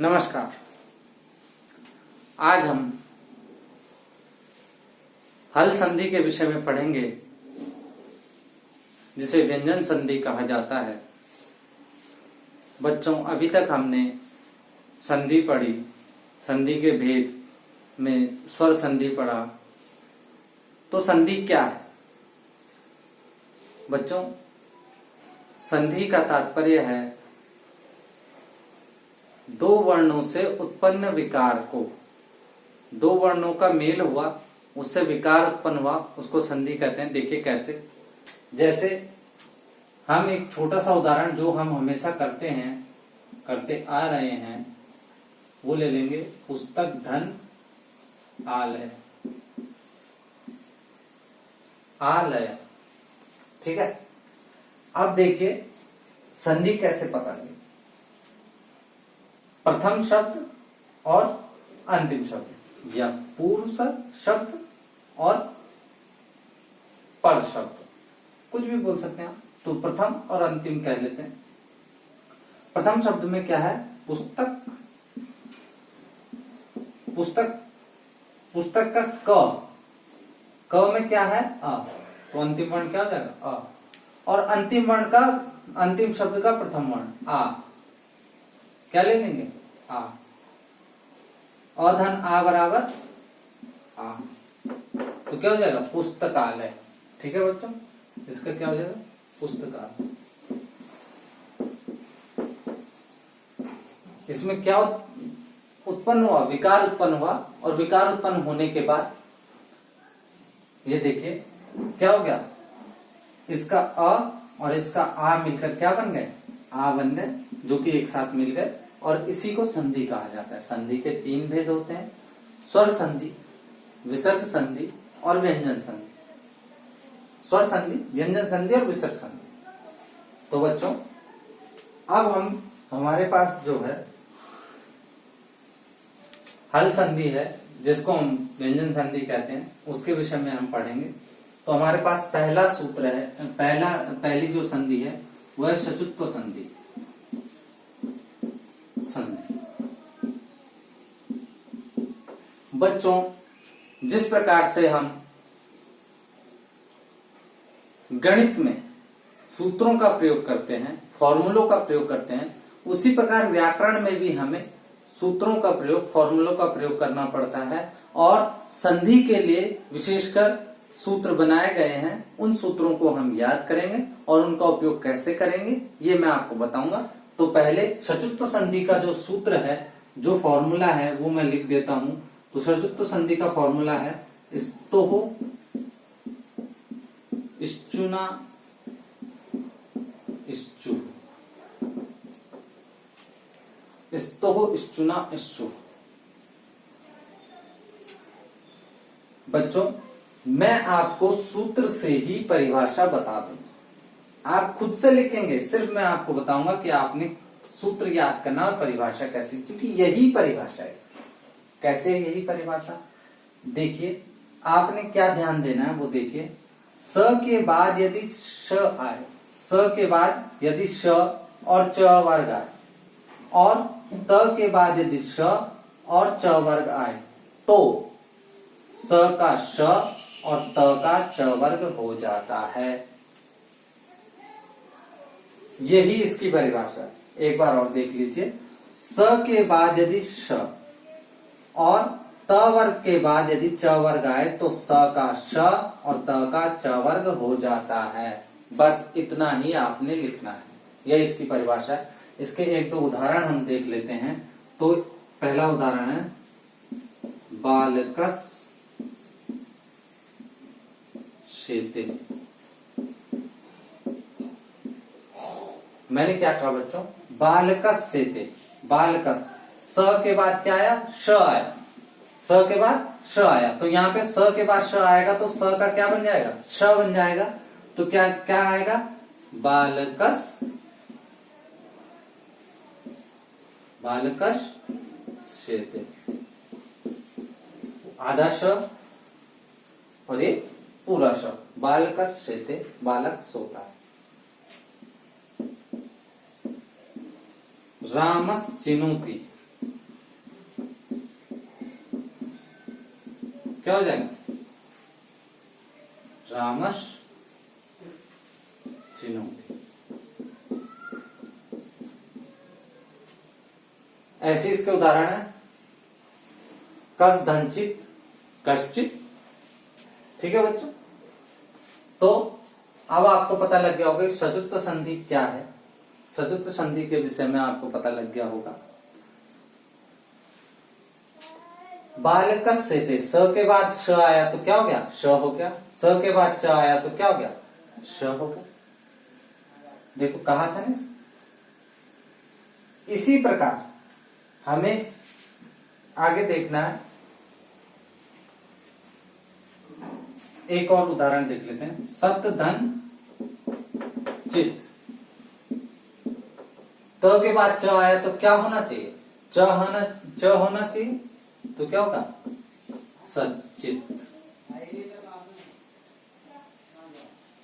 नमस्कार। आज हम हल संधि के विषय में पढ़ेंगे, जिसे व्यंजन संधि कहा जाता है। बच्चों, अभी तक हमने संधि पढ़ी, संधि के भेद में स्वर संधि पढ़ा। तो संधि क्या है बच्चों? संधि का तात्पर्य है दो वर्णों से उत्पन्न विकार को, दो वर्णों का मेल हुआ, उससे विकार उत्पन्न हुआ, उसको संधि कहते हैं। देखिए कैसे, जैसे हम एक छोटा सा उदाहरण जो हम हमेशा करते आ रहे हैं, वो ले लेंगे। पुस्तक धन आलय, आलय, ठीक है। अब देखिए संधि कैसे पता लगे। प्रथम शब्द और अंतिम शब्द, या पूर्व शब्द और पर शब्द, कुछ भी बोल सकते हैं आप। तो प्रथम और अंतिम कह लेते हैं। प्रथम शब्द में क्या है? पुस्तक, पुस्तक, पुस्तक का क में क्या है? अ, तो अंतिम वर्ण क्या हो जाएगा? अ। और अंतिम वर्ण का, अंतिम शब्द का प्रथम वर्ण आ, क्या ले लेंगे? आ। अधन आ बराबर आ, तो क्या हो जाएगा? पुस्तकालय। ठीक है बच्चों, इसका क्या हो जाएगा? पुस्तकालय। इसमें क्या उत्पन्न हुआ? विकार उत्पन्न हुआ। और विकार उत्पन्न होने के बाद ये देखिए क्या हो गया? इसका अ और इसका आ मिलकर क्या बन गए? आ बन गए, जो कि एक साथ मिल गए। और इसी को संधि कहा जाता है। संधि के तीन भेद होते हैं: स्वर संधि, विसर्ग संधि और व्यंजन संधि। स्वर संधि, व्यंजन संधि और विसर्ग संधि। तो बच्चों, अब हमारे पास जो है हल संधि है, जिसको हम व्यंजन संधि कहते हैं, उसके विषय में हम पढ़ेंगे। तो हमारे पास पहला सूत्र है, पहली जो संधि है वह है सचुत्व संधि। बच्चों, जिस प्रकार से हम गणित में सूत्रों का प्रयोग करते हैं, फॉर्मूलों का प्रयोग करते हैं, उसी प्रकार व्याकरण में भी हमें सूत्रों का प्रयोग, फॉर्मूलों का प्रयोग करना पड़ता है। और संधि के लिए विशेषकर सूत्र बनाए गए हैं। उन सूत्रों को हम याद करेंगे और उनका उपयोग कैसे करेंगे ये मैं आपको बताऊंगा। तो पहले सचुत्व संधि का जो सूत्र है, जो फॉर्मूला है, वो मैं लिख देता हूं। तो सचुत्व संधि का फॉर्मूला है स्तोह इश्चुना इश्चु, स्तोह इश्चुना इश्चु। बच्चों, मैं आपको सूत्र से ही परिभाषा बता दूं, आप खुद से लिखेंगे। सिर्फ मैं आपको बताऊंगा कि आपने सूत्र याद करना और परिभाषा कैसे, क्योंकि यही परिभाषा है इसकी। कैसे यही परिभाषा? देखिए, आपने क्या ध्यान देना है वो देखिए। स के बाद यदि श आए, स के बाद यदि श और च वर्ग आए, और त के बाद यदि श और च वर्ग आए, तो स का श और त का च वर्ग हो जाता है। यही इसकी परिभाषा। एक बार और देख लीजिए। स के बाद यदि श और त वर्ग के बाद यदि च वर्ग आए, तो स का श और त का च वर्ग हो जाता है। बस इतना ही आपने लिखना है। यह इसकी परिभाषा है। इसके एक दो उदाहरण हम देख लेते हैं। तो पहला उदाहरण है बालकस शेते। मैंने क्या कहा बच्चों? बालकस शेते। बालकस, स के बाद क्या आया? श आया। स के बाद श आया, तो यहाँ पे स के बाद श आएगा, तो स का क्या बन जाएगा? श बन जाएगा। तो क्या क्या आएगा? बालकस, बालकस शेते। आधा श और ये पूरा श, बालकस शेते, बालक सोता है। रामस चिनोति, क्या हो जाएगा? रामस चिनोति। ऐसे इसके उदाहरण है कस धनचित कश्चित। ठीक है बच्चों, तो अब आपको पता लग गया होगा सजुक्त संधि क्या है। सजुक्त संधि के विषय में आपको पता लग गया होगा। बालकस्य थे, स के बाद श आया तो क्या हो गया? श हो गया। स के बाद च आया तो क्या हो गया? श हो गया। देखो कहा था ना। इसी प्रकार हमें आगे देखना है। एक और उदाहरण देख लेते हैं। सत धन चित, त के बाद च आया तो क्या होना चाहिए? च होना चाहिए, तो क्या होगा? सचित।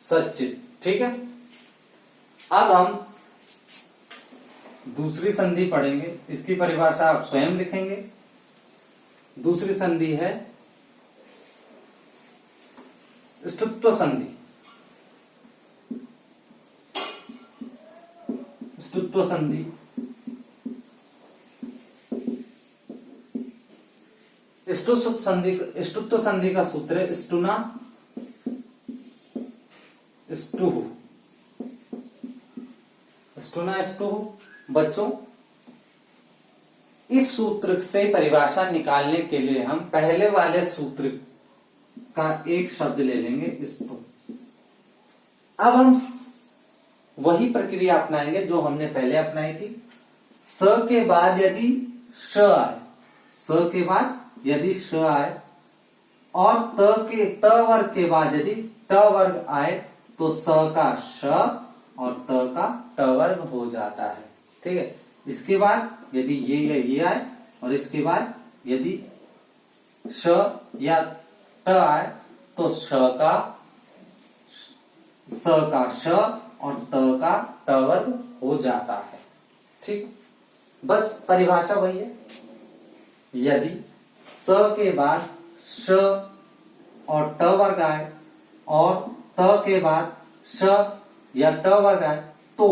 सचित। ठीक है, अब हम दूसरी संधि पढ़ेंगे। इसकी परिभाषा आप स्वयं लिखेंगे। दूसरी संधि है स्तुत्व संधि। स्तुत्व संधि स्तुत्व संधि का सूत्र है स्टुना स्टुहु। स्टुना स्टुहु। बच्चों, इस सूत्र से परिभाषा निकालने के लिए हम पहले वाले सूत्र का एक शब्द ले लेंगे स्तु। अब हम वही प्रक्रिया अपनाएंगे जो हमने पहले अपनाई थी। स के बाद यदि श आए, स के बाद यदि श आए और त वर्ग के बाद यदि ट वर्ग आए तो स का श और त का ट वर्ग हो जाता है। ठीक है, इसके बाद यदि ये आए और इसके बाद यदि श या ट आए तो स का श और त का ट वर्ग हो जाता है। ठीक, बस परिभाषा वही है। यदि स के बाद श और ट वर्ग आए और त के बाद श या ट वर्ग आए तो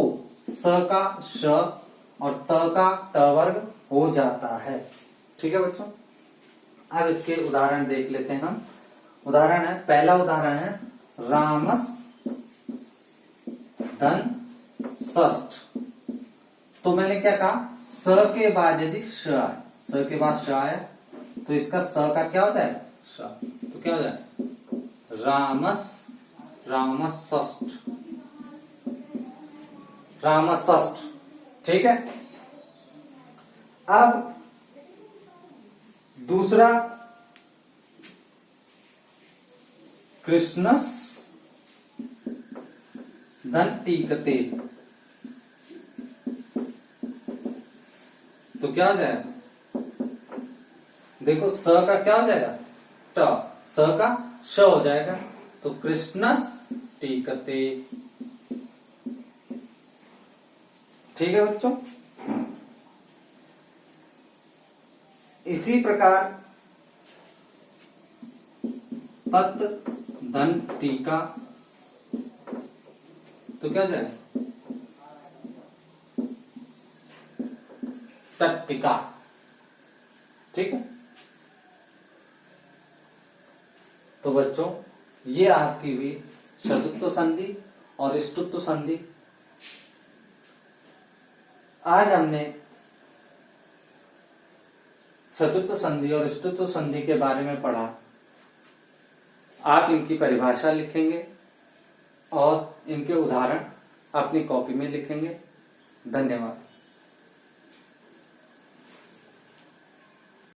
स का श और त का ट वर्ग हो जाता है। ठीक है बच्चों, अब इसके उदाहरण देख लेते हैं हम। उदाहरण है, पहला उदाहरण है रामस धन षष्ठ। तो मैंने क्या कहा? स के बाद यदि श आए, स के बाद श आया तो इसका स का क्या हो जाएगा? श। तो क्या हो जाएगा? रामस षष्ठ। रामस षष्ठ। ठीक है, अब दूसरा कृष्णस धन टीकते। तो क्या हो जाएगा? देखो स का क्या हो जाएगा? ट। स का श हो जाएगा तो कृष्णस टीकते। ठीक है बच्चों, इसी प्रकार पत धन टीका तो क्या हो जाएगा? तट्टिका। ठीक है, तो बच्चों ये आपकी हुई सजुत्व संधि और स्तुत्व संधि। आज हमने सजुत्व संधि और स्तुत्व संधि के बारे में पढ़ा। आप इनकी परिभाषा लिखेंगे और इनके उदाहरण अपनी कॉपी में लिखेंगे। धन्यवाद।